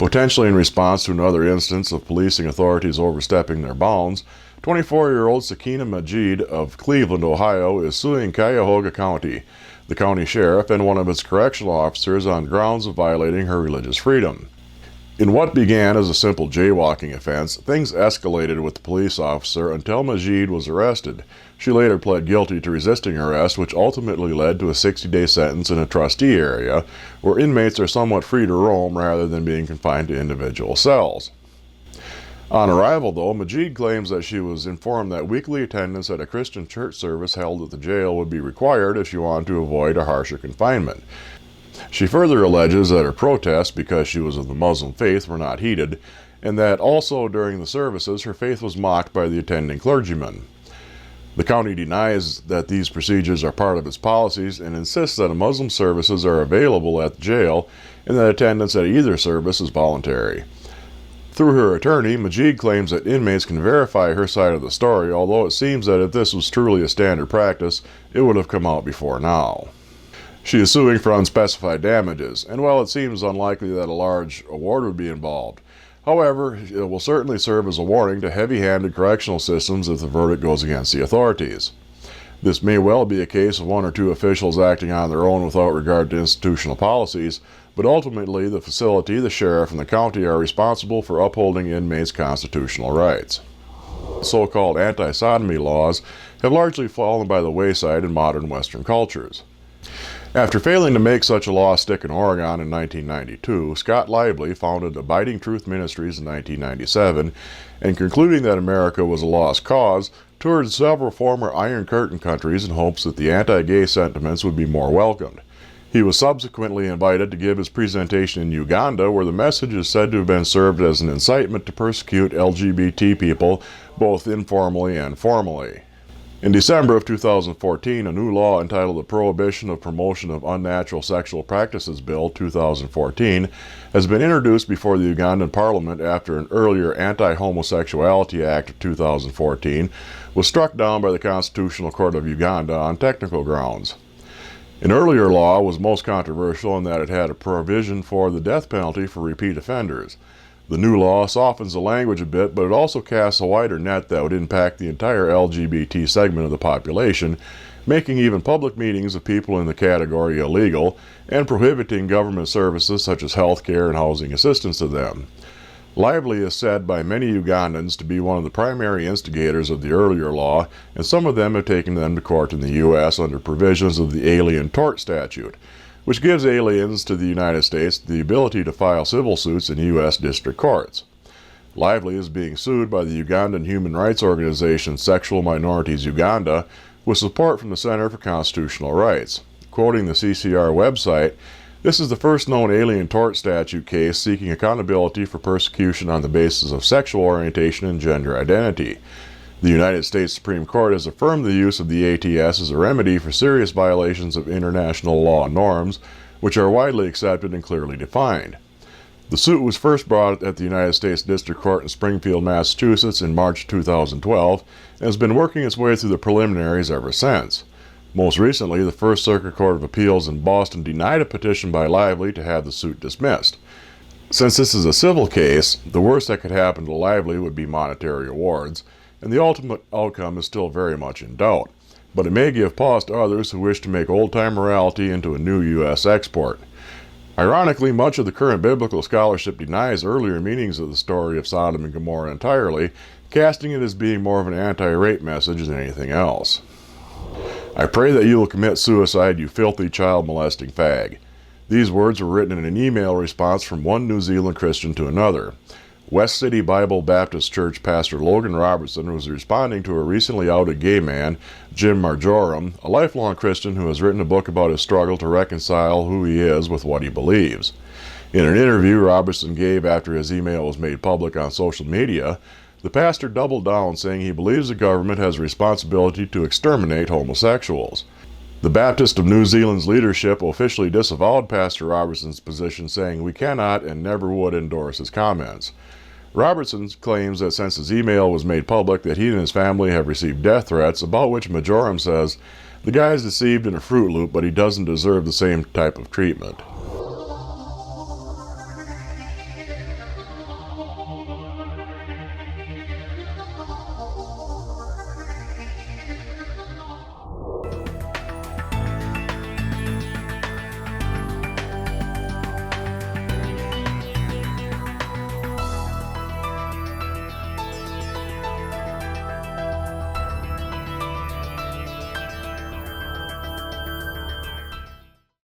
Potentially in response to another instance of policing authorities overstepping their bounds, 24-year-old Sakina Majid of Cleveland, Ohio, is suing Cuyahoga County, the county sheriff, and one of its correctional officers on grounds of violating her religious freedom. In what began as a simple jaywalking offense, things escalated with the police officer until Majid was arrested. She later pled guilty to resisting arrest, which ultimately led to a 60-day sentence in a trustee area, where inmates are somewhat free to roam rather than being confined to individual cells. On arrival, though, Majid claims that she was informed that weekly attendance at a Christian church service held at the jail would be required if she wanted to avoid a harsher confinement. She further alleges that her protests, because she was of the Muslim faith, were not heeded, and that also during the services her faith was mocked by the attending clergyman. The county denies that these procedures are part of its policies and insists that Muslim services are available at the jail and that attendance at either service is voluntary. Through her attorney, Majid claims that inmates can verify her side of the story, although it seems that if this was truly a standard practice, it would have come out before now. She is suing for unspecified damages, and while it seems unlikely that a large award would be involved, however, it will certainly serve as a warning to heavy-handed correctional systems if the verdict goes against the authorities. This may well be a case of one or two officials acting on their own without regard to institutional policies, but ultimately the facility, the sheriff, and the county are responsible for upholding inmates' constitutional rights. So-called anti-sodomy laws have largely fallen by the wayside in modern Western cultures. After failing to make such a law stick in Oregon in 1992, Scott Lively founded Abiding Truth Ministries in 1997, and concluding that America was a lost cause, toured several former Iron Curtain countries in hopes that the anti-gay sentiments would be more welcomed. He was subsequently invited to give his presentation in Uganda, where the message is said to have been served as an incitement to persecute LGBT people both informally and formally. In December of 2014, a new law entitled the Prohibition of Promotion of Unnatural Sexual Practices Bill 2014 has been introduced before the Ugandan Parliament after an earlier Anti-Homosexuality Act of 2014 was struck down by the Constitutional Court of Uganda on technical grounds. An earlier law was most controversial in that it had a provision for the death penalty for repeat offenders. The new law softens the language a bit, but it also casts a wider net that would impact the entire LGBT segment of the population, making even public meetings of people in the category illegal and prohibiting government services such as health care and housing assistance to them. Lively is said by many Ugandans to be one of the primary instigators of the earlier law, and some of them have taken them to court in the U.S. under provisions of the Alien Tort Statute, which gives aliens to the United States the ability to file civil suits in U.S. district courts. Lively is being sued by the Ugandan human rights organization Sexual Minorities Uganda, with support from the Center for Constitutional Rights. Quoting the CCR website, "This is the first known alien tort statute case seeking accountability for persecution on the basis of sexual orientation and gender identity. The United States Supreme Court has affirmed the use of the ATS as a remedy for serious violations of international law and norms, which are widely accepted and clearly defined. The suit was first brought at the United States District Court in Springfield, Massachusetts in March 2012, and has been working its way through the preliminaries ever since. Most recently, the First Circuit Court of Appeals in Boston denied a petition by Lively to have the suit dismissed. Since this is a civil case, the worst that could happen to Lively would be monetary awards, and the ultimate outcome is still very much in doubt, but it may give pause to others who wish to make old-time morality into a new U.S. export. Ironically, much of the current biblical scholarship denies earlier meanings of the story of Sodom and Gomorrah entirely, casting it as being more of an anti-rape message than anything else. I pray that you will commit suicide, you filthy child-molesting fag." These words were written in an email response from one New Zealand Christian to another. West City Bible Baptist Church pastor Logan Robertson was responding to a recently outed gay man, Jim Marjoram, a lifelong Christian who has written a book about his struggle to reconcile who he is with what he believes. In an interview Robertson gave after his email was made public on social media, the pastor doubled down, saying he believes the government has a responsibility to exterminate homosexuals. The Baptist of New Zealand's leadership officially disavowed Pastor Robertson's position, saying we cannot and never would endorse his comments. Robertson claims that since his email was made public that he and his family have received death threats, about which Majoram says, "The guy is deceived in a Fruit Loop, but he doesn't deserve the same type of treatment."